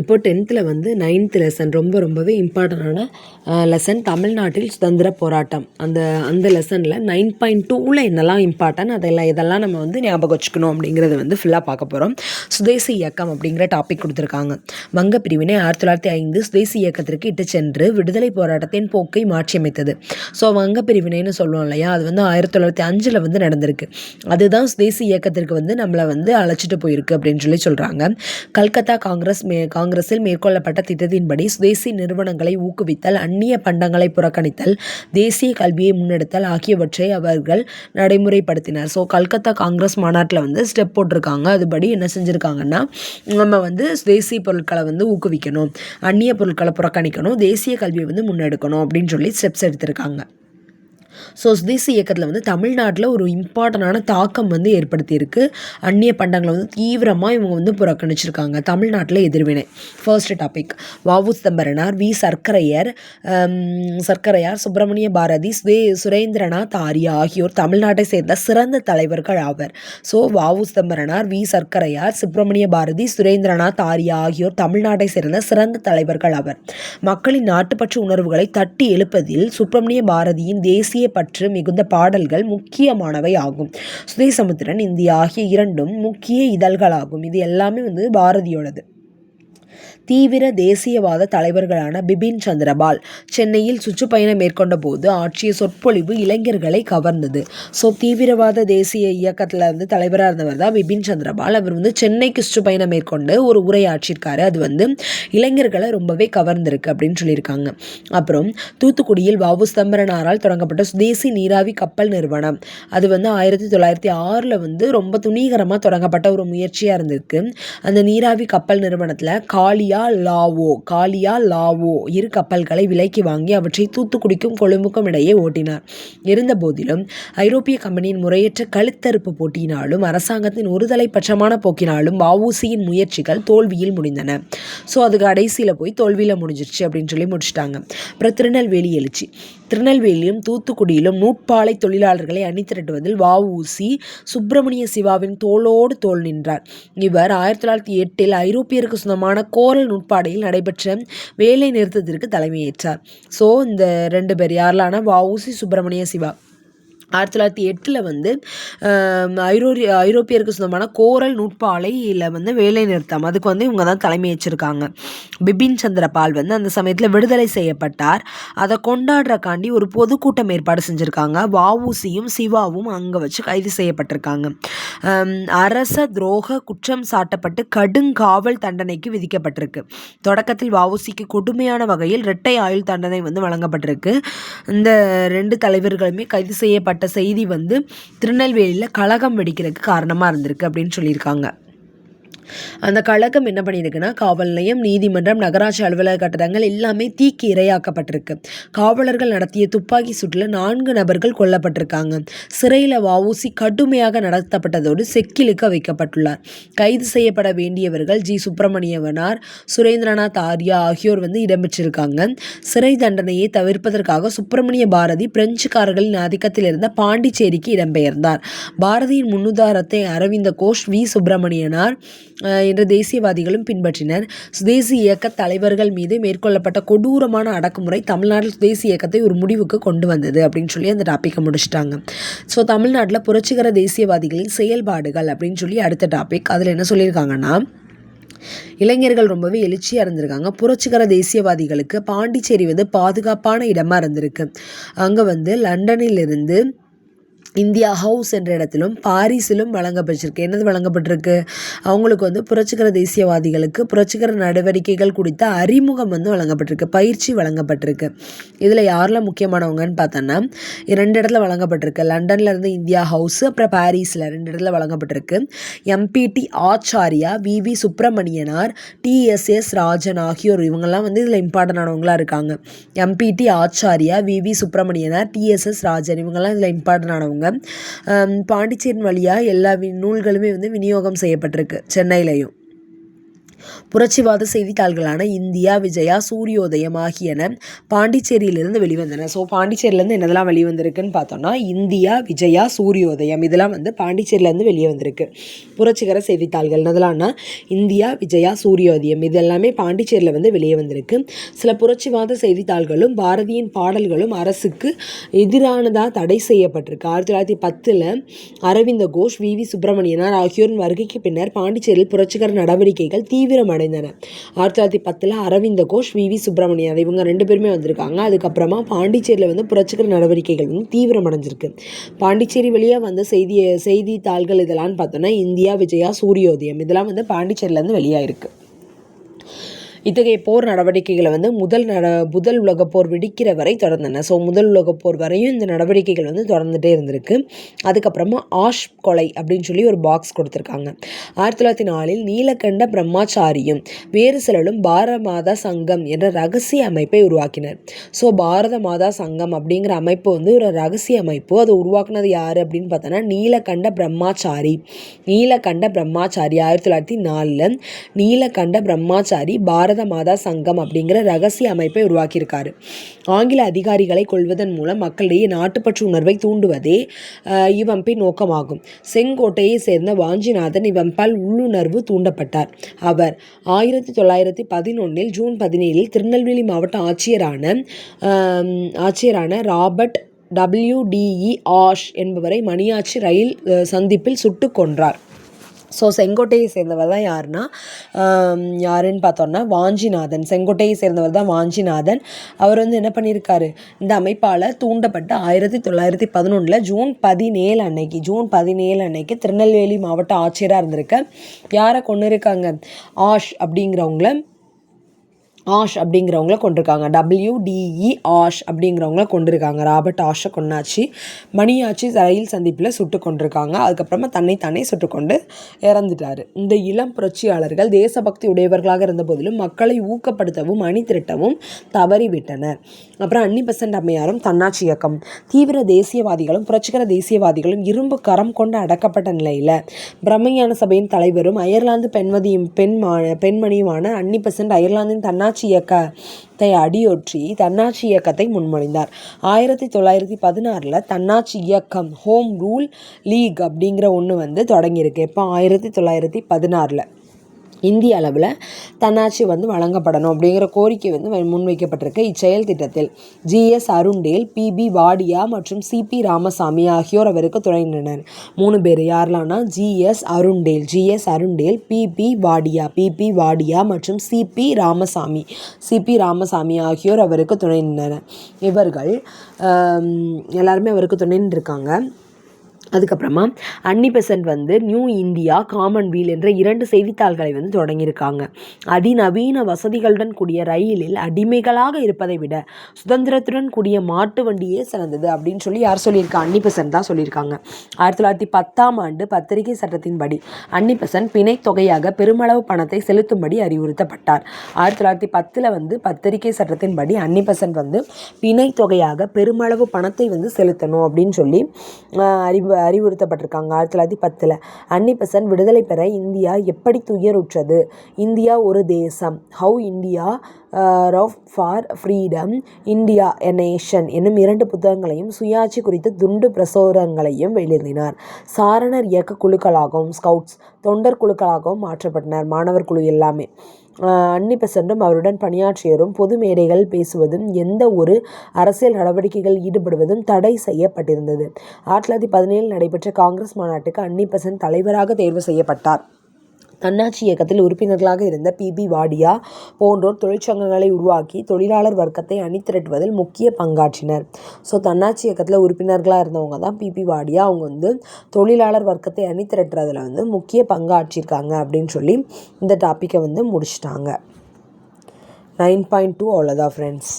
இப்போ 10th வந்து 9th lesson ரொம்பவே இம்பார்ட்டண்டான லெசன் தமிழ்நாட்டில் சுதந்திர போராட்டம். அந்த லெசனில் 9.2ல் என்னெல்லாம் இம்பார்ட்டன் இதெல்லாம் நம்ம வந்து ஞாபகம் வச்சுக்கணும் அப்படிங்கிறத வந்து ஃபுல்லாக பார்க்க போகிறோம். சுதேசி இயக்கம் அப்படிங்கிற டாபிக் கொடுத்துருக்காங்க. வங்க பிரிவினை 1905 சுதேசி இயக்கத்திற்கு இட்டு சென்று விடுதலை போராட்டத்தின் போக்கை மாற்றியமைத்தது. ஸோ வங்க பிரிவினைன்னு சொல்லுவோம் இல்லையா, அது வந்து 1905 வந்து நடந்திருக்கு. அதுதான் சுதேசி இயக்கத்திற்கு வந்து நம்மளை வந்து அழைச்சிட்டு போயிருக்கு அப்படின்னு சொல்கிறாங்க. கல்கத்தா காங்கிரஸில் மேற்கொள்ளப்பட்ட திட்டத்தின்படி சுதேசி நிறுவனங்களை ஊக்குவித்தல், அந்நிய பண்டங்களை புறக்கணித்தல், தேசிய கல்வியை முன்னெடுத்தல் ஆகியவற்றை அவர்கள் நடைமுறைப்படுத்தினர். ஸோ கல்கத்தா காங்கிரஸ் மாநாட்டில் வந்து ஸ்டெப் போட்டிருக்காங்க. அதுபடி என்ன செஞ்சுருக்காங்கன்னா, நம்ம வந்து சுதேசி பொருட்களை வந்து ஊக்குவிக்கணும், அந்நிய பொருட்களை புறக்கணிக்கணும், தேசிய கல்வியை வந்து முன்னெடுக்கணும் அப்படின்னு சொல்லி ஸ்டெப்ஸ் எடுத்திருக்காங்க. ஸோ சுதேசி இயக்கத்தில் வந்து தமிழ்நாட்டில் ஒரு இம்பார்ட்டண்டான தாக்கம் வந்து ஏற்படுத்தியிருக்கு. அந்நிய பண்டங்களை வந்து தீவிரமாக இவங்க வந்து புறக்கணிச்சிருக்காங்க. தமிழ்நாட்டில் எதிர்வினை. ஃபர்ஸ்ட் டாபிக், வ.உ. சிதம்பரனார், வி. சர்க்கரையார், சுப்பிரமணிய பாரதி, சுரேந்திரநாத் ஆரியா ஆகியோர் தமிழ்நாட்டை சேர்ந்த சிறந்த தலைவர்கள் ஆவர். ஸோ வ.உ. சிதம்பரனார், வி. சர்க்கரையார், சுப்பிரமணிய பாரதி, சுரேந்திரநாத் ஆரியா ஆகியோர் தமிழ்நாட்டை சேர்ந்த சிறந்த தலைவர்கள் ஆவர். மக்களின் நாட்டுப்பற்று உணர்வுகளை தட்டி எழுப்பதில் சுப்பிரமணிய பாரதியின் தேசிய பற்று மிகுந்த பாடல்கள் முக்கியமானவை ஆகும். சுதேசமுத்திரன், இந்தியா ஆகிய இரண்டும் முக்கிய இதழ்களாகும். இது எல்லாமே வந்து பாரதியோடது. தீவிர தேசியவாத தலைவர்களான பிபின் சந்திரபால் சென்னையில் சுற்றுப்பயணம் மேற்கொண்ட போது ஆற்றிய சொற்பொழிவு இளைஞர்களை கவர்ந்தது. ஸோ தீவிரவாத தேசிய இயக்கத்தில் வந்து தலைவராக இருந்தவர் தான் பிபின் சந்திரபால். அவர் வந்து சென்னைக்கு சுற்றுப்பயணம் மேற்கொண்டு ஒரு உரையாற்றிருக்காரு. அது வந்து இளைஞர்களை ரொம்பவே கவர்ந்திருக்கு அப்படின்னு சொல்லியிருக்காங்க. அப்புறம் தூத்துக்குடியில் வ.உ. சிதம்பரனாரால் தொடங்கப்பட்ட சுதேசி நீராவி கப்பல் நிறுவனம், அது வந்து 1906 வந்து ரொம்ப துணிகரமாக தொடங்கப்பட்ட ஒரு முயற்சியாக இருந்திருக்கு. அந்த நீராவி கப்பல் நிறுவனத்தில் காளியா லாவோ இரு கப்பல்களை விலைக்கு வாங்கி அவற்றை தூத்துக்குடிக்கும் கொழும்புக்கும் இடையே ஓட்டினார். இருந்த போதிலும் ஐரோப்பிய கம்பெனியின் முறையற்ற கழுத்தறுப்பு போட்டியினாலும் அரசாங்கத்தின் ஒருதலை பட்சமான போக்கினாலும் வ.உ.சியின் முயற்சிகள் தோல்வியில் முடிந்தன. ஸோ அது கடைசியில் போய் தோல்வியில் முடிஞ்சிருச்சு அப்படின்னு சொல்லி முடிச்சிட்டாங்க. அப்புறம் திருநெல்வேலி எழுச்சி. திருநெல்வேலியிலும் தூத்துக்குடியிலும் நூற்பாலை தொழிலாளர்களை அணிதிரட்டுவதில் வ.உ.சி. சுப்பிரமணிய சிவாவின் தோளோடு தோள் நின்றார். இவர் 1908 ஐரோப்பியருக்கு சொந்தமான கோரல் நூற்பாடையில் நடைபெற்ற வேலை நிறுத்தத்திற்கு தலைமையேற்றார். ஸோ இந்த 2 பேர் யாரெல்லாம்னா வ.உ.சி. சுப்பிரமணிய சிவா. 1908 வந்து ஐரோப்பியருக்கு சொந்தமான கோரல் நூற்பாலையில் வந்து வேலை நிறுத்தம், அதுக்கு வந்து இவங்க தான் தலைமை ஏற்றிருக்காங்க. பிபின் சந்திரபால் வந்து அந்த சமயத்தில் விடுதலை செய்யப்பட்டார். அதை கொண்டாடுறக்காண்டி ஒரு பொதுக்கூட்டம் ஏற்பாடு செஞ்சுருக்காங்க. வ.உ.சியும் சிவாவும் அங்கே வச்சு கைது செய்யப்பட்டிருக்காங்க. அரச துரோக குற்றம் சாட்டப்பட்டு கடுங்காவல் தண்டனைக்கு விதிக்கப்பட்டிருக்கு. தொடக்கத்தில் வ.உ.சிக்கு கொடுமையான வகையில் இரட்டை ஆயுள் தண்டனை வந்து வழங்கப்பட்டிருக்கு. இந்த 2 தலைவர்களுமே கைது செய்யப்பட்ட செய்தி வந்து திருநெல்வேலியில் கலகம் வெடிக்கிறதுக்கு காரணமாக இருந்திருக்கு அப்படின்னு சொல்லியிருக்காங்க. அந்த கழகம் என்ன பண்ணியிருக்குன்னா, காவல் நிலையம், நீதிமன்றம், நகராட்சி அலுவலக கட்டடங்கள் எல்லாமே தீக்கு இரையாக்கப்பட்டிருக்கு. காவலர்கள் நடத்திய துப்பாக்கி சூட்டில் 4 நபர்கள் கொல்லப்பட்டிருக்காங்க. சிறையில் வ.உ.சி. கடுமையாக நடத்தப்பட்டதோடு செக்கிலுக்க வைக்கப்பட்டுள்ளார். கைது செய்யப்பட வேண்டியவர்கள் ஜி. சுப்பிரமணியனார், சுரேந்திரநாத் ஆரியா ஆகியோர் வந்து இடம்பெற்றிருக்காங்க. சிறை தண்டனையை தவிர்ப்பதற்காக சுப்பிரமணிய பாரதி பிரெஞ்சுக்காரர்களின் ஆதிக்கத்தில் இருந்த பாண்டிச்சேரிக்கு இடம்பெயர்ந்தார். பாரதியின் முன்னுதாரணத்தை அரவிந்த கோஷ், வி. சுப்பிரமணியனார் என்ற தேசியவாதிகளும் பின்பற்றினர். சுதேசி இயக்க தலைவர்கள் மீது மேற்கொள்ளப்பட்ட கொடூரமான அடக்குமுறை தமிழ்நாட்டில் சுதேசி இயக்கத்தை ஒரு முடிவுக்கு கொண்டு வந்தது அப்படின்னு சொல்லி அந்த டாப்பிக்கை முடிச்சிட்டாங்க. ஸோ தமிழ்நாட்டில் புரட்சிகர தேசியவாதிகளின் செயல்பாடுகள் அப்படின்னு சொல்லி அடுத்த டாபிக். அதில் என்ன சொல்லியிருக்காங்கன்னா, இளைஞர்கள் ரொம்பவே எழுச்சியாக இருந்திருக்காங்க. புரட்சிகர தேசியவாதிகளுக்கு பாண்டிச்சேரி வந்து பாதுகாப்பான இடமாக இருந்திருக்கு. அங்கே வந்து லண்டனிலிருந்து இந்தியா ஹவுஸ் என்ற இடத்திலும் பாரிஸிலும் வழங்கப்பட்டிருக்கு. என்னது வழங்கப்பட்டிருக்கு? அவங்களுக்கு வந்து புரட்சிகர தேசியவாதிகளுக்கு புரட்சிகர நடவடிக்கைகள் குறித்த அறிமுகம் வந்து வழங்கப்பட்டிருக்கு, பயிற்சி வழங்கப்பட்டிருக்கு. இதில் யாரெல்லாம் முக்கியமானவங்கன்னு பார்த்தோன்னா 2 இடத்துல வழங்கப்பட்டிருக்கு. லண்டனில் இருந்து இந்தியா ஹவுஸ், அப்புறம் பாரிஸில் 2 இடத்துல வழங்கப்பட்டிருக்கு. எம்பிடி ஆச்சாரியா, வி.வி. சுப்பிரமணியனார், டி.எஸ்.எஸ். ராஜன் ஆகியோர் இவங்கெல்லாம் வந்து இதில் இம்பார்ட்டன்டானவங்களாக இருக்காங்க. எம்பிடி ஆச்சாரியா, வி.வி. சுப்பிரமணியனார், டி.எஸ்.எஸ். ராஜன் இவங்கெல்லாம் இதில் இம்பார்ட்டன்டானவங்க. பாண்டிச்சேரி வழியாக எல்லா நூல்களுமே வந்து விநியோகம் செய்யப்பட்டிருக்கு சென்னையிலையும். புரட்சிவாத செய்தித்தாள்களான இந்தியா, விஜயா, சூரியோதயம் ஆகியன பாண்டிச்சேரியிலிருந்து வெளிவந்தன. ஸோ பாண்டிச்சேரியிலேருந்து என்னதெல்லாம் வெளிவந்திருக்குன்னு பார்த்தோம்னா இந்தியா, விஜயா, சூரியோதயம் இதெல்லாம் வந்து பாண்டிச்சேரியிலேருந்து வெளியே வந்திருக்கு. புரட்சிகர செய்தித்தாள்கள் என்னதெல்லாம்னா இந்தியா, விஜயா, சூரியோதயம் இது எல்லாமே பாண்டிச்சேரியில் வந்து வெளியே வந்திருக்கு. சில புரட்சிவாத செய்தித்தாள்களும் பாரதியின் பாடல்களும் அரசுக்கு எதிரானதாக தடை செய்யப்பட்டிருக்கு. 1910 அரவிந்த கோஷ், வி. சுப்பிரமணியனார் ஆகியோரின் வருகைக்கு பின்னர் பாண்டிச்சேரியில் புரட்சிகர நடவடிக்கைகள் தீவிரமடைந்தன. 1910 அரவிந்த கோஷ், வி. சுப்பிரமணியனார் இவங்க 2 பேருமே வந்திருக்காங்க. அதுக்கப்புறமா பாண்டிச்சேரியில் வந்து புரட்சிகர நடவடிக்கைகள் வந்து தீவிரமடைஞ்சிருக்கு. பாண்டிச்சேரி வழியாக வந்த செய்தித்தாள்கள் இதெல்லாம் பார்த்தோன்னா இந்தியா, விஜயா, சூரியோதயம் இதெல்லாம் வந்து பாண்டிச்சேரியிலேருந்து வெளியாயிருக்கு. இத்தகைய போர் நடவடிக்கைகளை வந்து முதல் உலகப்போர் வெடிக்கிற வரை தொடர்ந்தன. ஸோ முதல் உலகப்போர் வரையும் இந்த நடவடிக்கைகள் வந்து தொடர்ந்துகிட்டே இருந்திருக்கு. அதுக்கப்புறமா ஆஷ் கொலை அப்படின்னு சொல்லி ஒரு பாக்ஸ் கொடுத்துருக்காங்க. 1904 நீலகண்ட பிரம்மாச்சாரியும் வேறு சிலரும் பாரத மாதா சங்கம் என்ற ரகசிய அமைப்பை உருவாக்கினர். ஸோ பாரத மாதா சங்கம் அப்படிங்கிற அமைப்பு வந்து ஒரு ரகசிய அமைப்பு. அதை உருவாக்குனது யார் அப்படின்னு பார்த்தோன்னா நீலகண்ட பிரம்மாச்சாரி. 1904 நீலகண்ட பிரம்மாச்சாரி பாரத மாதா சங்கம் அப்படிங்கிற ரகசிய அமைப்பை உருவாக்கியிருக்காரு. ஆங்கில அதிகாரிகளை கொள்வதன் மூலம் மக்களிடையே நாட்டுப்பற்று உணர்வை தூண்டுவதே இவ்வமைப்பின் நோக்கமாகும். செங்கோட்டையை சேர்ந்த வாஞ்சிநாதன் இவ்வமைப்பால் உள்ளுணர்வு தூண்டப்பட்டார். அவர் 1911 ஜூன் 17 திருநெல்வேலி மாவட்ட ஆட்சியரான ராபர்ட் WDE ஆஷ் என்பவரை மணியாச்சி ரயில் சந்திப்பில் சுட்டு கொன்றார். ஸோ செங்கோட்டையை சேர்ந்தவர் தான் யாருன்னு பார்த்தோன்னா வாஞ்சிநாதன். செங்கோட்டையை சேர்ந்தவர் தான் வாஞ்சிநாதன். அவர் வந்து என்ன பண்ணியிருக்காரு, இந்த அமைப்பால் தூண்டப்பட்ட 1911 ஜூன் 17 அன்னைக்கு திருநெல்வேலி மாவட்ட ஆட்சியராக இருந்திருக்க யாரை கொண்டு இருக்காங்க, ஆஷ் அப்படிங்கிறவங்கள கொண்டிருக்காங்க. WDE ஆஷ் அப்படிங்கிறவங்கள கொண்டிருக்காங்க. ராபர்ட் ஆஷை கொண்டாச்சு. மணியாச்சி ரயில் சந்திப்பில் சுட்டு கொண்டிருக்காங்க. அதுக்கப்புறமா தன்னைத்தானே சுட்டுக்கொண்டு இறந்துட்டார். இந்த இளம் புரட்சியாளர்கள் தேசபக்தி உடையவர்களாக இருந்த போதிலும் மக்களை ஊக்கப்படுத்தவும் அணி திரட்டவும் தவறிவிட்டனர். அப்புறம் அன்னிபெசன்ட் அம்மையாரும் தன்னாட்சி இயக்கம். தீவிர தேசியவாதிகளும் புரட்சிகர தேசியவாதிகளும் இரும்பு கரம் கொண்டு அடக்கப்பட்ட நிலையில் பிரம்மஞான சபையின் தலைவரும் அயர்லாந்து பெண்மணியுமான அன்னிபெசன்ட் அயர்லாந்தின் தன்னாட்சி இயக்கத்தை அடியொற்றி தன்னாட்சி இயக்கத்தை முன்மொழிந்தார். 1916 தன்னாட்சி இயக்கம் ஹோம் ரூல் லீக் அப்படிங்கிற ஒன்று வந்து தொடங்கியிருக்கு. இப்போ 1916 இந்திய அளவில் தன்னாட்சி வந்து வழங்கப்படணும் அப்படிங்கிற கோரிக்கை வந்து முன்வைக்கப்பட்டிருக்கு. இச்செயல் திட்டத்தில் GS அருண்டேல், PB வாடியா மற்றும் CP ராமசாமி ஆகியோர் அவருக்கு துணை நின்றனர். 3 பேர் யாரெல்லாம்னா GS அருண்டேல், PB வாடியா மற்றும் CP ராமசாமி ஆகியோர் அவருக்கு துணை நின்றனர். இவர்கள் எல்லாருமே அவருக்கு துணை நின்றுருக்காங்க. அதுக்கப்புறமா அன்னிபெசன்ட் வந்து நியூ இந்தியா, காமன்வீல் என்ற 2 செய்தித்தாள்களை வந்து தொடங்கியிருக்காங்க. அதிநவீன வசதிகளுடன் கூடிய ரயிலில் அடிமைகளாக இருப்பதை விட சுதந்திரத்துடன் கூடிய மாட்டு வண்டியே சிறந்தது அப்படின்னு சொல்லி யார் சொல்லியிருக்கா, அன்னிபெசன்ட் தான் சொல்லியிருக்காங்க. 1910 பத்திரிகை சட்டத்தின்படி அன்னிபெசன்ட் பிணை தொகையாக பெருமளவு பணத்தை செலுத்தும்படி அறிவுறுத்தப்பட்டார். 1910 வந்து பத்திரிகை சட்டத்தின்படி அன்னிபெசன்ட் வந்து பிணை தொகையாக பெருமளவு பணத்தை வந்து செலுத்தணும் அப்படின்னு சொல்லி அறிவுறுத்தப்பட்டிருக்காங்க. 1910 அன்னிபெசன்ட் விடுதலை பெற இந்தியா எப்படி துயருற்றது, இந்தியா ஒரு தேசம், how India wrought for freedom, India a nation என்னும் 2 புத்தகங்களையும் சுயாட்சி குறித்த துண்டு பிரசுரங்களையும் வெளியினார். சாரணர் இயக்க குழுக்களாகவும் ஸ்கவுட்ஸ் தொண்டர் குழுக்களாகவும் மாற்றப்பட்டனர். மாணவர் குழு எல்லாமே. அன்னிபெசன்ட்டும் அவருடன் பணியாற்றியரும் பொது மேடைகளில் பேசுவதும் எந்த ஒரு அரசியல் நடவடிக்கைகளில் ஈடுபடுவதும் தடை செய்யப்பட்டிருந்தது. 1917 நடைபெற்ற காங்கிரஸ் மாநாட்டுக்கு அன்னிபெசன்ட் தலைவராக தேர்வு செய்யப்பட்டார். தன்னாட்சி இயக்கத்தில் உறுப்பினர்களாக இருந்த PB வாடியா போன்றோர் தொழிற்சங்கங்களை உருவாக்கி தொழிலாளர் வர்க்கத்தை அணிதிரட்டுவதில் முக்கிய பங்காற்றினர். ஸோ தன்னாட்சி இயக்கத்தில் உறுப்பினர்களாக இருந்தவங்க தான் PB வாடியா. அவங்க வந்து தொழிலாளர் வர்க்கத்தை அணிதிரட்டுறதுல வந்து முக்கிய பங்காற்றிருக்காங்க அப்படின்னு சொல்லி இந்த டாப்பிக்கை வந்து முடிச்சிட்டாங்க. 9.2 அவ்வளோதான் ஃப்ரெண்ட்ஸ்.